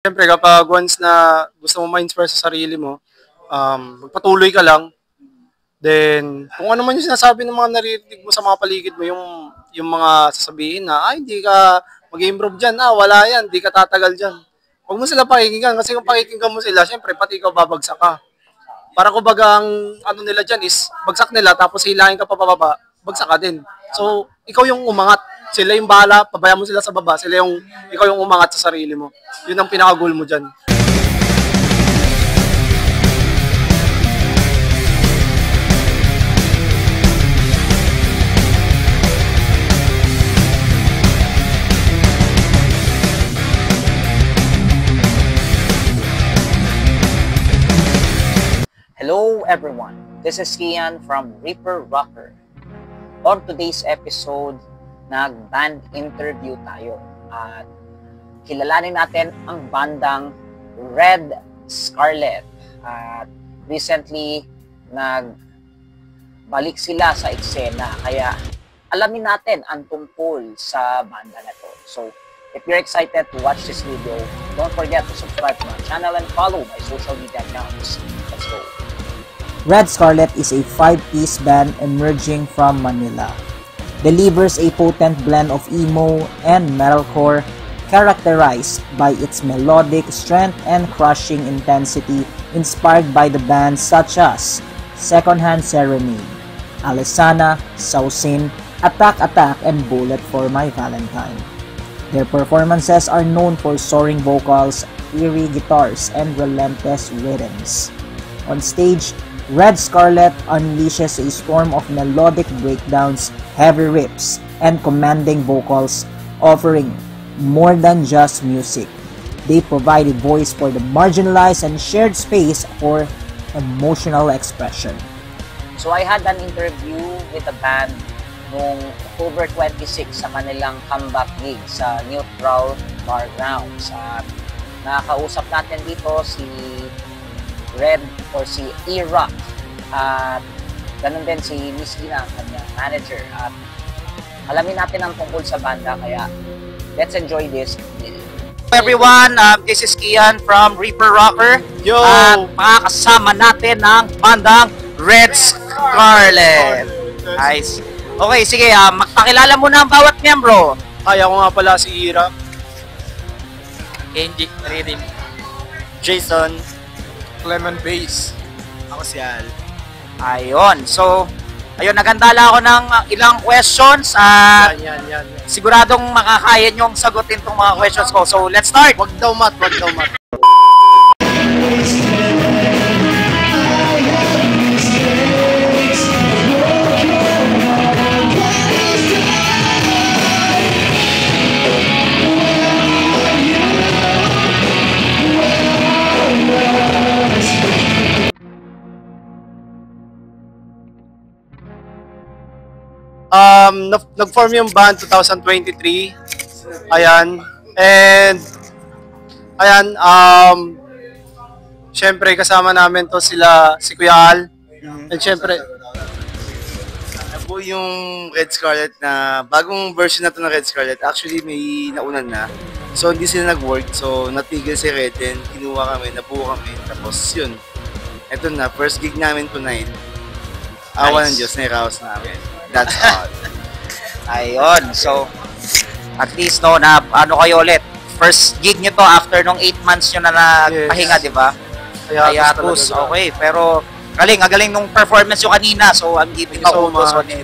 Siyempre kapag once na gusto mo ma-inspire sa sarili mo, magpatuloy ka lang. Then, kung ano man yung sinasabi ng mga naririnig mo sa mga paligid mo, yung mga sasabihin na, ay, hindi ka mag-improve dyan, wala yan, hindi ka tatagal dyan. Huwag mo sila pakikinggan, kasi kung pakikinggan mo sila, siyempre, pati ikaw babagsak ka. Para kumbaga, ang ano nila dyan is, bagsak nila, tapos hilahin ka pa pababa, bagsak ka din. So, ikaw yung umangat. Sila yung bahala, pabayaan mo sila sa baba, ikaw yung umangat sa sarili mo. Yun ang pinaka-goal mo dyan. Hello everyone, this is Kian from Reaper Rocker. On today's episode, nag-band interview tayo at kilalanin natin ang bandang Red Scarlet. At recently, nagbalik sila sa eksena, kaya alamin natin ang tungkol sa banda na to. So, if you're excited to watch this video, don't forget to subscribe to my channel and follow my social media accounts. Let's go! Red Scarlet is a 5-piece band emerging from Manila. Delivers a potent blend of emo and metalcore characterized by its melodic strength and crushing intensity inspired by the bands such as Secondhand Serenade, Alesana, Sausin, Attack Attack, and Bullet for My Valentine. Their performances are known for soaring vocals, eerie guitars, and relentless rhythms. On stage, Red Scarlet unleashes a storm of melodic breakdowns, heavy riffs, and commanding vocals, offering more than just music. They provide a voice for the marginalized and shared space for emotional expression. So I had an interview with the band noong October 26 sa kanilang comeback gig sa Neutral Bar Grounds. At nakakausap natin dito si Red or si E-Rock at ganun din si Miss Ina, ang kanyang manager, at alamin natin ang tungkol sa banda, kaya let's enjoy this video. Everyone, this is Kian from Reaper Rocker. Yo! At makakasama natin ang bandang Red Scarlet. Nice. Okay, sige, magpakilala muna ang bawat miyembro. Kaya ko nga pala si Ira. Kenji, Ririn, Jason, Clement Bass. ako si Al. Ayun. So, ayun, nagandala ako ng ilang questions at Yan. siguradong makakaya nyong sagutin tong mga questions ko. So, let's start! Wag daw mat. Nag-form yung band 2023. Ayan. And ayan, syempre kasama namin to si Kuya Al. And syempre, Nabuo yung Red Scarlet na bagong version na to ng Red Scarlet. Actually, may naunan na. So, hindi sila nag-work. So, natigil si Red and kinuha kami, nabuo kami. Tapos, yun. Ito na, first gig namin tonight. Awa ng Diyos, nairaos namin. That's all. Ayun. So, at least no, na ano kayo ulit. First gig nyo to after nung 8 months nyo na nagpahinga, Yes. di ba? Hiatus. Okay, pero galing nung performance yung kanina. So, I'm giving a kudos on it.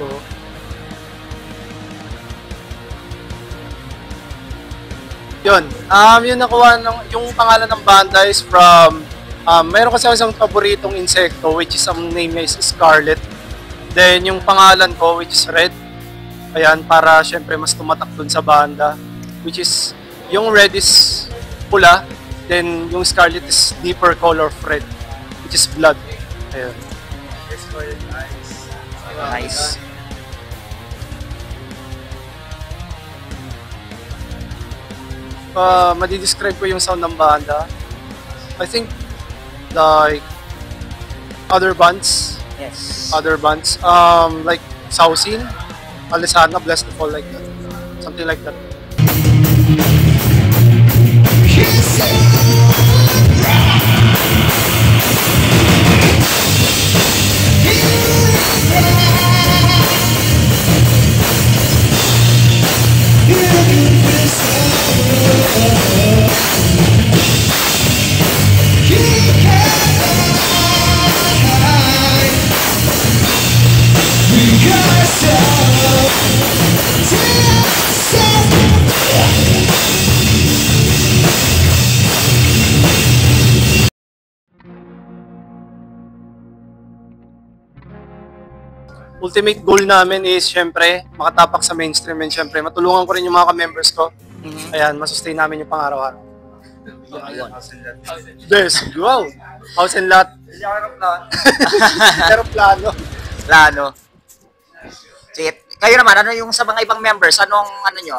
Yun. Yung nakuha yung pangalan ng banda is from mayroon kasi isang paboritong insekto which is ang name niya is Scarlet. Then yung pangalan ko which is Red. Ayan, para syempre mas tumatak dun sa banda, which is yung red is pula, then yung scarlet is deeper color of red, which is blood. Ayan. Nice. Madi-describe ko yung sound ng banda. I think like other bands, Yes. like Sausin, Alesana, Blessed to Fall, like that. Something like that. Kissing ultimate goal namin is syempre makatapak sa mainstream and syempre matulungan ko rin yung mga ka-members ko. Ayan, masustain namin yung pang-araw-araw. Ayun. Best, wow! House and lot. Pero plano. Plano. Sige, kayo naman, ano yung sa mga ibang members, anong ano nyo,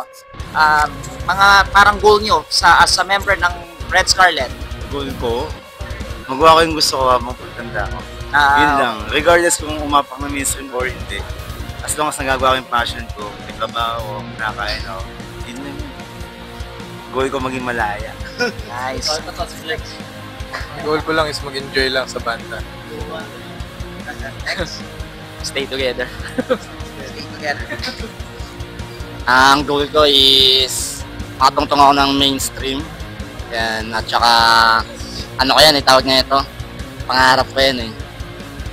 mga parang goal nyo as a member ng Red Scarlet? Goal ko, magawa ko yung gusto ko habang pagtanda ko. Yun lang. Regardless kung umapak na mainstream or hindi. As long as nagagawa ko yung passion ko, may trabaho, nakakain ako, yun lang. Goal ko maging malaya. Nice. Goal ko lang is mag-enjoy lang sa banda. Stay together. Stay together. Ang goal ko is makatungtong ako ng mainstream. Yan, at saka ano ko yan, tawag niya ito. Pangarap ko yan eh.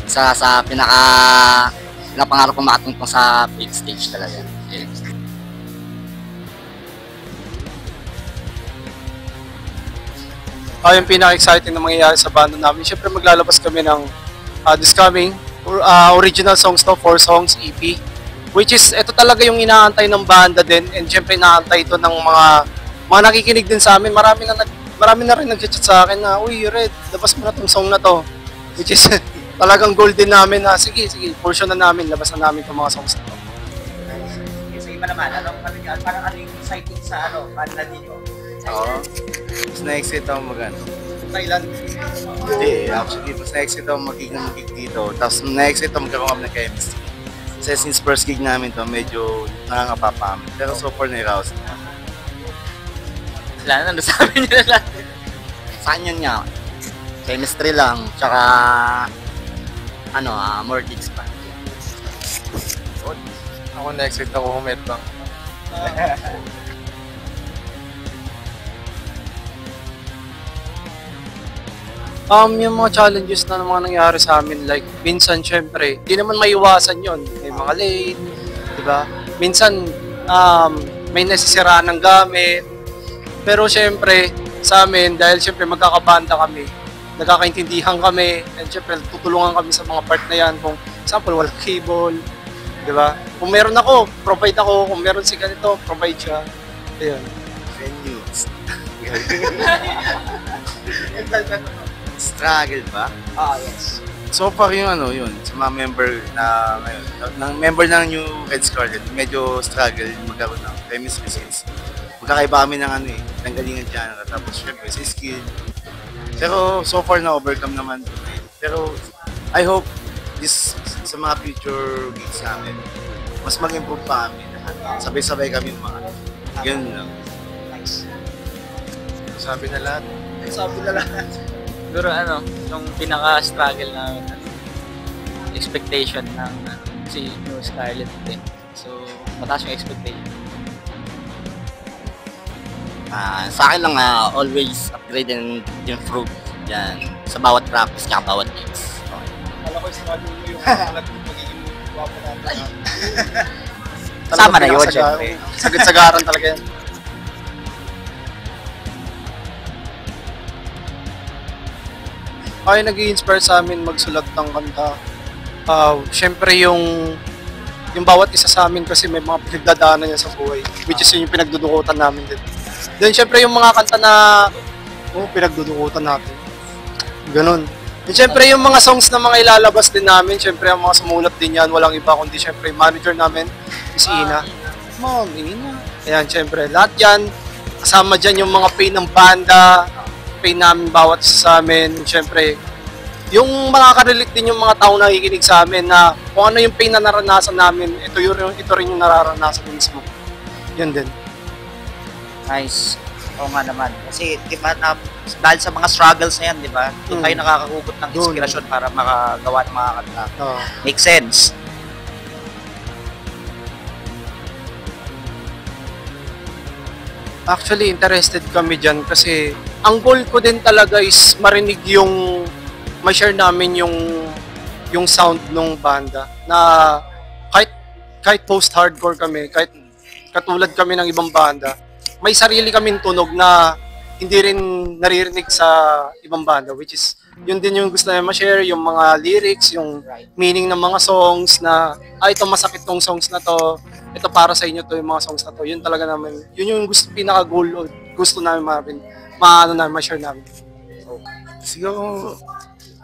Isa sa pinapangarap ko makatungtong sa big stage talaga. Yan. Yung pinaka-exciting na mangyayari sa banda namin, syempre maglalabas kami ng this coming original songs to, 4 songs, EP. Which is, ito talaga yung inaantay ng banda din, and syempre inaantay ito ng mga nakikinig din sa amin. Marami na rin nag-chat sa akin na, uy Red, labas mo na tong song na to. Which is, talagang goal din namin na, sige, portion na namin, labas na namin itong mga songs na to. Sa iba naman, parang ano yung exciting sa banda ninyo? Oo. Mas na-excite ako mag-ano. Thailand. Hindi, actually, mas na-excite ako mag-gig dito. Tapos na-excite ako magkaroon kami ng chemistry. Kasi since first gig namin to, medyo nangangapa pa kami. Pero so far na-rouse na. Wala na, nasabi niyo na lang. Saan yun nga? Chemistry lang, tsaka more gigs pa. Ako na-excite ako humetbang. Yung mga challenges na mga nangyari sa amin, like, minsan, syempre, di naman maiwasan yon. May mga late, di ba? Minsan, may nasisiraan ng gamit. Pero syempre, sa amin, dahil syempre magkakabanda kami, nagkakaintindihan kami, and syempre, tutulungan kami sa mga part na yan. Kung, example, walang cable, di ba? Kung meron ako, provide ako. Kung meron si ganito, provide siya. Ayun. Venues. Struggle ba? Yes. So far yung yun, sa mga member na ngayon, member ng New Red Scarlet, medyo struggle magkaroon ng chemistry since magkakaiba kami ng ng galingan dyan, tapos syempre sa skill. Pero so far na-overcome naman. Pero I hope sa mga future gigs namin, mas mag-improve pa kami. Sabay-sabay kami mga ganun lang. Nice. Sabi na lahat. Siguro yung pinaka-struggle na expectation ng si New Scarlet eh. So, mataas yung expectation. Sa akin lang always upgrade and improve yan sa bawat practice kaya bawat gigs. Okay. Alam ko, struggle mo yung magiging guwapo natin. Sama na yun, syempre. Sagad-sagaran talaga yan. Ay, nag-i-inspire sa amin magsulat ng kanta. Syempre yung bawat isa sa amin kasi may mga pinagdadaanan niya sa buhay, which is yung pinagdudukutan namin din. Then syempre yung mga kanta na pinagdudukutan natin. Ganun. And syempre yung mga songs na mga ilalabas din namin, syempre ang mga sumulat din yan, walang iba kundi syempre yung manager namin, si Ina. Ma'am, Ina. Ayan, syempre, lahat yan, kasama dyan yung mga pain ng banda, pain namin bawat isa sa amin. Siyempre, yung makaka-relate din yung mga tao na nakikinig sa amin na kung ano yung pain na naranasan namin, ito rin yung nararanasan mismo. Yun din. Nice. Oo nga naman. Kasi, di ba, dahil sa mga struggles na yan, di ba? Doon kayo nakakahugot ng inspirasyon para makagawa ng mga kanta. Make sense. Actually, interested kami dyan kasi ang goal ko din talaga is marinig ma-share namin yung sound ng banda na kahit post-hardcore kami, kahit katulad kami ng ibang banda, may sarili kaming tunog na hindi rin naririnig sa ibang banda, which is yun din yung gusto namin ma-share, yung mga lyrics, yung meaning ng mga songs na, ito masakit tong songs na to, ito para sa inyo to, yung mga songs na to. Yun talaga namin, yun yung pinaka-goal o gusto namin ma-share namin. Siguro,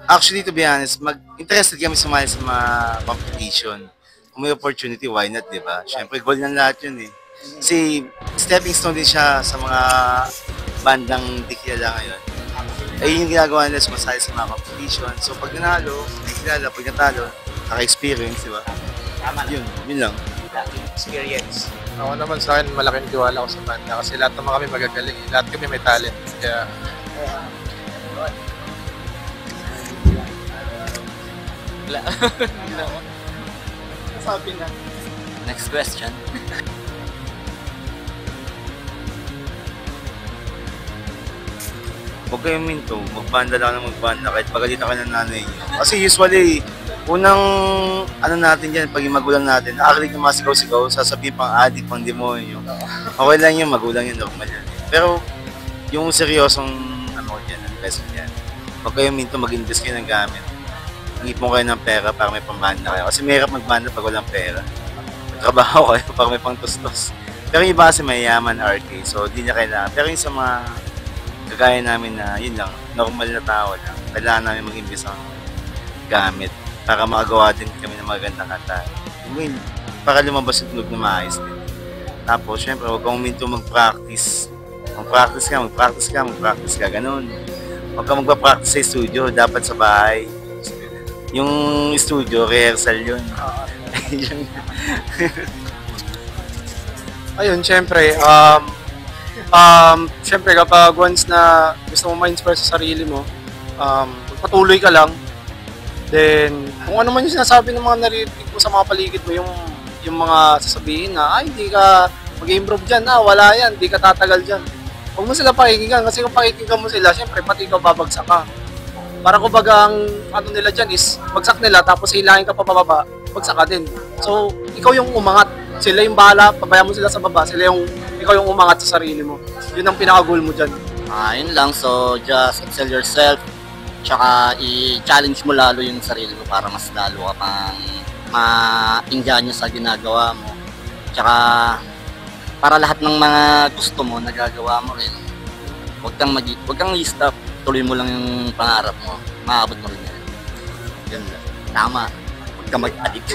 actually, to be honest, interested kami sumali sa mga competition. Kung may opportunity, why not, di ba? Siyempre, goal ng lahat yun eh. Kasi, stepping stone din siya sa mga bandang di kilala ngayon. Ay yung ginagawa nila, sumasali sa mga competition. So, pag nanalo, may kilala. Pag natalo, naka-experience, di ba? Yun lang. Experience. Ako naman sa akin, malaking tiwala ko sa banda kasi lahat naman kami magagaling. Lahat kami may talent. Kaya, Sabi na. Next question. Huwag kayong minto, magbanda lang ng magbanda kahit pagalitan ka ng nanay niyo. Kasi usually, unang natin dyan, pag yung magulang natin, nakakarinig ng mga sigaw-sigaw, sasabihin pang adik, pang demonyo. Okay lang yun, magulang yun, normal yan. Pero, yung seryosong, lesson yan. Huwag kayong minto, mag-invest kayo ng gamit. Mag-ipon kayo ng pera para may pambanda kayo. Kasi mahirap magbanda pag walang pera. Trabaho kayo para may pang-tustos. Pero yung iba kasi mayayaman, RK, so di niya kailangan. Pero yung sa mga kagaya namin na yun lang, normal na tao lang, kailangan namin mag-invest ng gamit para makagawa din kami ng magandang kanta. Para lumabas yung tunog na maayos din. Tapos, syempre, huwag kang minto mag-practice. Mag-practice ka, ganun. Huwag kang magpa-practice sa studio, dapat sa bahay. Yung studio, rehearsal yun. Ayun, syempre, syempre kapag once na gusto mo ma-inspire sa sarili mo, patuloy ka lang. Then, kung ano man yung sinasabi ng mga naririnig mo sa mga paligid mo, yung mga sasabihin na, hindi ka mag-improve dyan, wala yan, hindi ka tatagal dyan. Huwag mo sila pakikinggan, kasi kung pakikinggan mo sila, syempre, pati ikaw babagsak ka. Para kumbaga ang nila dyan is, bagsak nila, tapos hilahin ka pa pababa, bagsak ka din. So, ikaw yung umangat. Sila yung bahala, pabayaan mo sila sa baba, ikaw yung umangat sa sarili mo. Yun ang pinaka-goal mo dyan. Yun lang, so just excel yourself, tsaka i-challenge mo lalo yung sarili mo para mas lalo ka pang ma-ingganyo sa ginagawa mo. Tsaka para lahat ng mga gusto mo, nagagawa mo rin. Huwag kang i-stop, tuloy mo lang yung pangarap mo, maabot mo rin yan. Yun lang. Tama, huwag kang mag-addict.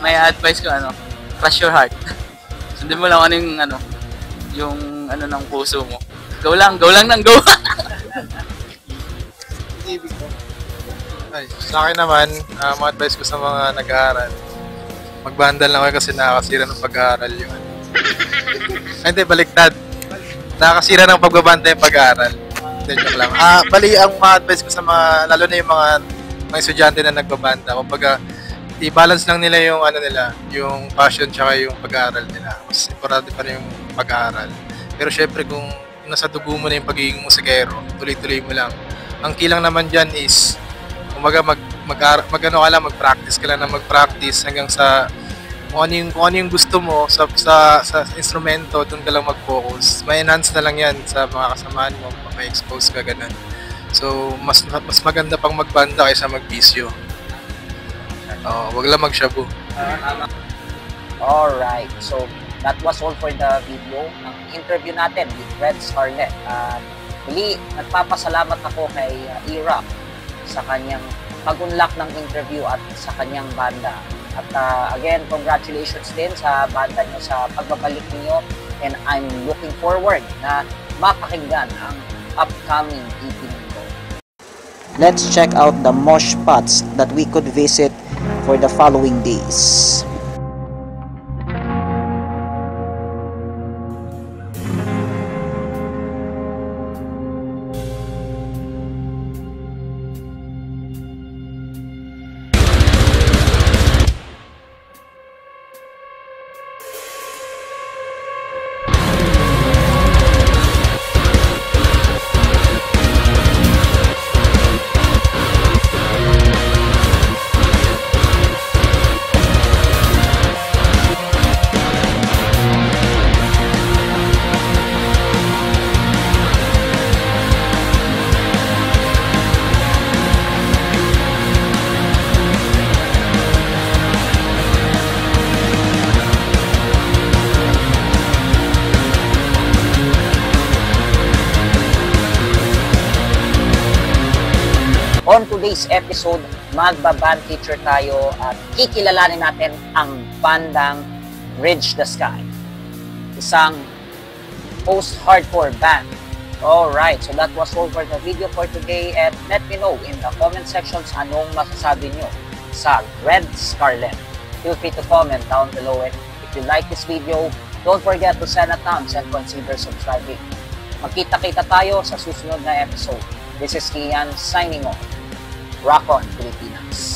May advice ko, crush your heart. Sundin mo lang yung ng puso mo. Go lang ng go. ay, sa akin naman, mga advice ko sa mga nag-aaral, magbandal lang kayo kasi nakakasira ng pag-aaral yun. Ay, hindi, baliktad. Nakakasira ng pagbabanda yung pag-aaral. Hindi, joke lang. Bali, ang mga advice ko sa mga, lalo na yung mga estudyante na nagbabanda, kumbaga, i-balance lang nila yung yung passion tsaka yung pag-aaral nila. Mas importante pa rin yung pag-aaral. Pero syempre kung nasa dugo mo na yung pagiging musikero, tuloy-tuloy mo lang. Ang key lang naman dyan is, kumbaga mag-practice ka lang na mag-practice hanggang sa kung ano yung gusto mo sa instrumento, doon ka lang mag-focus. May enhance na lang yan sa mga kasamaan mo, may expose ka ganun. So, mas maganda pang magbanda kaysa magbisyo. Wag lang mag-shabu. Alright, so that was all for the video ng interview natin with Red Scarlet. Muli, nagpapasalamat ako kay E-Rock sa kanyang pag-unlock ng interview at sa kanyang banda. At again, congratulations din sa banda nyo sa pagbabalik niyo, and I'm looking forward na mapakinggan ang upcoming EP nito. Let's check out the mosh spots that we could visit for the following days. today's episode, magba-band feature tayo at kikilalanin natin ang bandang Bridge the Sky. Isang post-hardcore band. Alright, so that was all for the video for today, and let me know in the comment sections anong masasabi nyo sa Red Scarlet. Feel free to comment down below, and if you like this video, don't forget to send a thumbs and consider subscribing. Magkita-kita tayo sa susunod na episode. This is Kian signing off. Rock on, Pilipinas!